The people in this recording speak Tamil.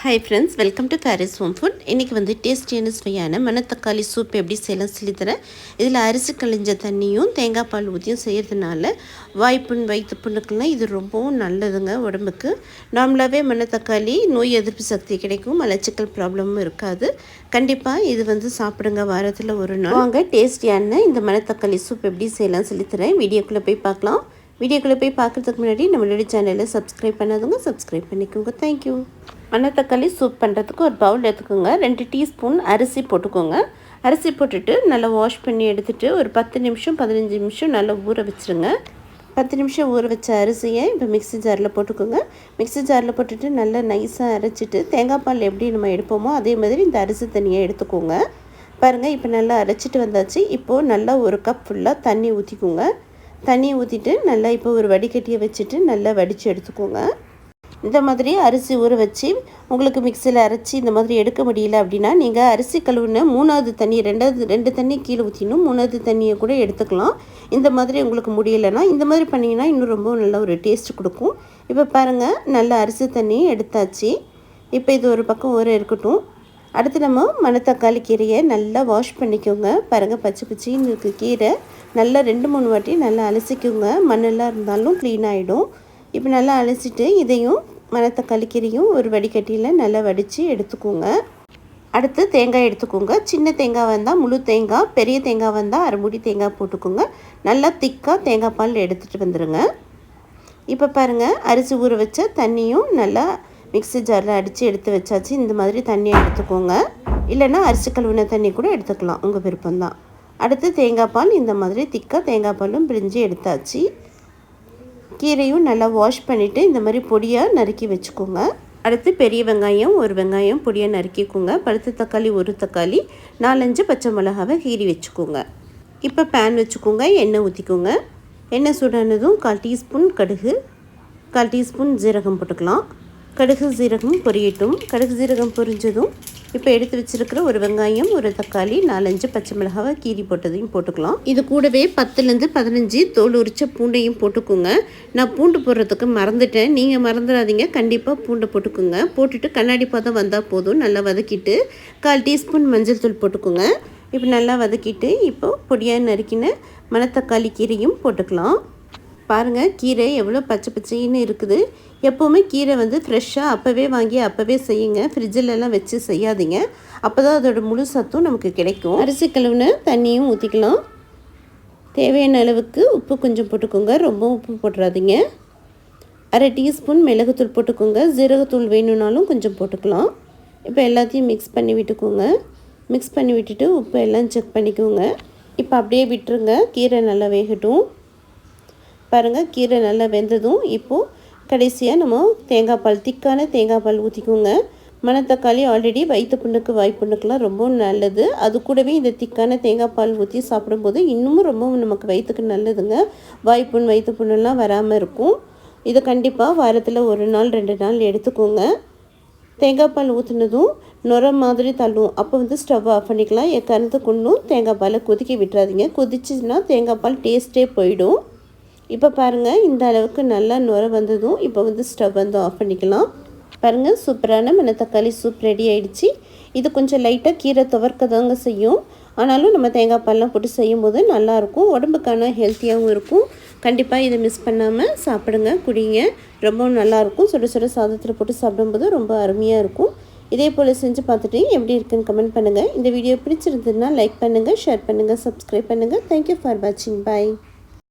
Hi friends, welcome to Kari's home food. இன்றைக்கி வந்து டேஸ்டியான சுவையான மணத்தக்காளி சூப் எப்படி செய்யலாம் சொல்லித்தரேன். இதில் அரிசி கழிஞ்ச தண்ணியும் தேங்காய் பால் ஊற்றியும் செய்கிறதுனால வாய்ப்புண் வயிற்று புண்ணுக்கெல்லாம் இது ரொம்பவும் நல்லதுங்க உடம்புக்கு. நார்மலாகவே மணத்தக்காளி நோய் எதிர்ப்பு சக்தி கிடைக்கும், மலச்சிக்கல் ப்ராப்ளமும் இருக்காது. கண்டிப்பாக இது வந்து சாப்பிடுங்க வாரத்தில் ஒரு நாள். வாங்க டேஸ்டியான இந்த மணத்தக்காளி சூப் எப்படி செய்யலாம் சொல்லித்தரேன். வீடியோக்குள்ளே போய் பார்க்கலாம். வீடியோக்குள்ளே போய் பார்க்குறதுக்கு முன்னாடி நம்மளுடைய சேனலை சப்ஸ்கிரைப் பண்ணாதவங்க சப்ஸ்கிரைப் பண்ணிக்கோங்க. தேங்க்யூ. மணத்தக்காளி சூப் பண்ணுறதுக்கு ஒரு பவுல் எடுத்துக்கோங்க. 2 டீஸ்பூன் அரிசி போட்டுக்கோங்க. அரிசி போட்டுட்டு நல்லா வாஷ் பண்ணி எடுத்துகிட்டு ஒரு 10 நிமிஷம் 15 நிமிஷம் நல்லா ஊற வச்சுருங்க. 10 நிமிஷம் ஊற வச்ச அரிசியை இப்போ மிக்ஸி ஜாரில் போட்டுக்கோங்க. மிக்ஸி ஜாரில் போட்டுட்டு நல்லா நைஸாக அரைச்சிட்டு தேங்காய் பால் எப்படி நம்ம எடுப்போமோ அதே மாதிரி இந்த அரிசி தண்ணியை எடுத்துக்கோங்க. பாருங்கள், இப்போ நல்லா அரைச்சிட்டு வந்தாச்சு. இப்போது நல்லா ஒரு கப் ஃபுல்லாக தண்ணி ஊற்றிக்கோங்க. தண்ணி ஊற்றிட்டு நல்லா இப்போ ஒரு வடிகட்டியை வச்சுட்டு நல்லா வடித்து எடுத்துக்கோங்க. இந்த மாதிரி அரிசி ஊற வச்சு உங்களுக்கு மிக்சியில் அரைச்சி இந்த மாதிரி எடுக்க முடியல அப்படின்னா நீங்கள் அரிசி கழுவுன 3வது தண்ணி 2 தண்ணி கீழே ஊற்றினும் 3வது தண்ணியை கூட எடுத்துக்கலாம். இந்த மாதிரி உங்களுக்கு முடியலைன்னா இந்த மாதிரி பண்ணிங்கன்னா இன்னும் ரொம்ப நல்ல ஒரு டேஸ்ட் கொடுக்கும். இப்போ பாருங்கள், நல்ல அரிசி தண்ணி எடுத்தாச்சு. இப்போ இது ஒரு பக்கம் ஊற இருக்கட்டும். அடுத்து நம்ம மணத்தக்காளி கீரையை நல்லா வாஷ் பண்ணிக்கோங்க. பாருங்கள், பச்சை பச்சைன்னு இருக்குது கீரை. நல்லா 2-3 வாட்டி நல்லா அலசிக்கோங்க. மண்ணெல்லாம் இருந்தாலும் க்ளீன் ஆகிடும். இப்போ நல்லா அலசிட்டு இதையும் மணத்தக்காளி கீரையும் ஒரு வடிகட்டியில் நல்லா வடித்து எடுத்துக்கோங்க. அடுத்து தேங்காய் எடுத்துக்கோங்க. சின்ன தேங்காய் வந்தால் முழு தேங்காய், பெரிய தேங்காய் வந்தால் அரை மூடி தேங்காய் போட்டுக்கோங்க. நல்லா திக்காக தேங்காய் பால் எடுத்துகிட்டு வந்துடுங்க. இப்போ பாருங்கள், அரிசி ஊற வச்ச தண்ணியும் நல்லா மிக்ஸி ஜாரில் அடித்து எடுத்து வச்சாச்சு. இந்த மாதிரி தண்ணியை எடுத்துக்கோங்க. இல்லைன்னா அரிசி கழுவின தண்ணி கூட எடுத்துக்கலாம், உங்கள் விருப்பம்தான். அடுத்து தேங்காய் பால் இந்த மாதிரி திக்காக தேங்காய் பாலும் பிரிஞ்சு எடுத்தாச்சு. கீரையும் நல்லா வாஷ் பண்ணிவிட்டு இந்த மாதிரி பொடியாக நறுக்கி வச்சுக்கோங்க. அடுத்து பெரிய வெங்காயம் ஒரு வெங்காயம் பொடியாக நறுக்கிக்கோங்க. பழுத்த தக்காளி ஒரு தக்காளி, 4-5 பச்சை மிளகாவை கீறி வச்சுக்கோங்க. இப்போ பேன் வச்சுக்கோங்க. எண்ணெய் ஊற்றிக்கோங்க. எண்ணெய் சூடானதும் 1/4 டீஸ்பூன் கடுகு, 1/4 டீஸ்பூன் ஜீரகம் போட்டுக்கலாம். கடுகு ஜீரகம் பொரியட்டும். கடுகு ஜீரகம் பொரிஞ்சதும் இப்போ எடுத்து வச்சுருக்கிற ஒரு வெங்காயம் ஒரு தக்காளி 4-5 பச்சை மிளகாவை கீரி போட்டதையும் போட்டுக்கலாம். இது கூடவே 10லேருந்து 15 தோல் உரிச்ச பூண்டையும் போட்டுக்கோங்க. நான் பூண்டு போடுறதுக்கு மறந்துட்டேன், நீங்கள் மறந்துடாதீங்க. கண்டிப்பாக பூண்டை போட்டுக்கோங்க. போட்டுட்டு கண்ணாடி பதம் வந்தால் போதும். நல்லா வதக்கிட்டு 1/4 டீஸ்பூன் மஞ்சள் தூள் போட்டுக்கோங்க. இப்போ நல்லா வதக்கிட்டு இப்போது பொடியாக நறுக்கின மணத்தக்காளி கீரையும் போட்டுக்கலாம். பாருங்கள், கீரை எவ்வளோ பச்சை பச்சைன்னு இருக்குது. எப்போவுமே கீரை வந்து ஃப்ரெஷ்ஷாக அப்போவே வாங்கி அப்போவே செய்யுங்க. ஃப்ரிட்ஜிலலாம் வச்சு செய்யாதீங்க. அப்போ தான் அதோட முழு சத்தும் நமக்கு கிடைக்கும். அரிசி கழுவுன தண்ணியும் ஊற்றிக்கலாம். தேவையான அளவுக்கு உப்பு கொஞ்சம் போட்டுக்கோங்க. ரொம்ப உப்பு போட்டுறாதீங்க. அரை டீஸ்பூன் மிளகுத்தூள் போட்டுக்கோங்க. ஜீரகத்தூள் வேணும்னாலும் கொஞ்சம் போட்டுக்கலாம். இப்போ எல்லாத்தையும் மிக்ஸ் பண்ணி விட்டுக்கோங்க. மிக்ஸ் பண்ணி விட்டுட்டு உப்பு எல்லாம் செக் பண்ணிக்கோங்க. இப்போ அப்படியே விட்டுருங்க, கீரை நல்லா வேகட்டும். பாருங்கள், கீரை நல்லா வெந்ததும் இப்போது கடைசியாக நம்ம தேங்காய் பால், திக்கான தேங்காய் பால் ஊற்றிக்கோங்க. மணத்தக்காளி ஆல்ரெடி வயிற்று புண்ணுக்கு வாய்ப்புண்ணுக்கெலாம் ரொம்ப நல்லது. அது கூடவே இந்த திக்கான தேங்காய் பால் ஊற்றி சாப்பிடும்போது இன்னமும் ரொம்ப நமக்கு வயிற்றுக்கு நல்லதுங்க. வாய்ப்புண் வயிற்று புண்ணெல்லாம் வராமல் இருக்கும். இதை கண்டிப்பாக வாரத்தில் 1 நாள் 2 நாள் எடுத்துக்கோங்க. தேங்காய் பால் ஊற்றுனதும் நுர மாதிரி தள்ளும். அப்போ வந்து ஸ்டவ் ஆஃப் பண்ணிக்கலாம். எக்காரணத்தை கொண்டும் தேங்காய் பாலை கொதிக்க விட்டுறாதீங்க. கொதிச்சுன்னா தேங்காய் பால் டேஸ்ட்டே போயிடும். இப்போ பாருங்கள், இந்த அளவுக்கு நல்லா நுர வந்ததும் இப்போ வந்து ஸ்டவ் வந்து ஆஃப் பண்ணிக்கலாம். பாருங்கள், சூப்பரான மணத்தக்காளி சூப் ரெடி ஆகிடுச்சு. இது கொஞ்சம் லைட்டாக கீரை துவர்க்க தாங்க செய்யும். ஆனாலும் நம்ம தேங்காய் பால்லாம் போட்டு செய்யும்போது நல்லாயிருக்கும். உடம்புக்கான ஹெல்த்தியாகவும் இருக்கும். கண்டிப்பாக இதை மிஸ் பண்ணாமல் சாப்பிடுங்க, குடிங்க. ரொம்ப நல்லாயிருக்கும். சுட சுட சாதத்தில் போட்டு சாப்பிடும்போது ரொம்ப அருமையாக இருக்கும். இதே போல் செஞ்சு பார்த்துட்டு எப்படி இருக்குன்னு கமெண்ட் பண்ணுங்கள். இந்த வீடியோ பிடிச்சிருந்ததுன்னா லைக் பண்ணுங்கள், ஷேர் பண்ணுங்கள், சப்ஸ்கிரைப் பண்ணுங்கள். தேங்க்யூ ஃபார் வாட்சிங். பாய்.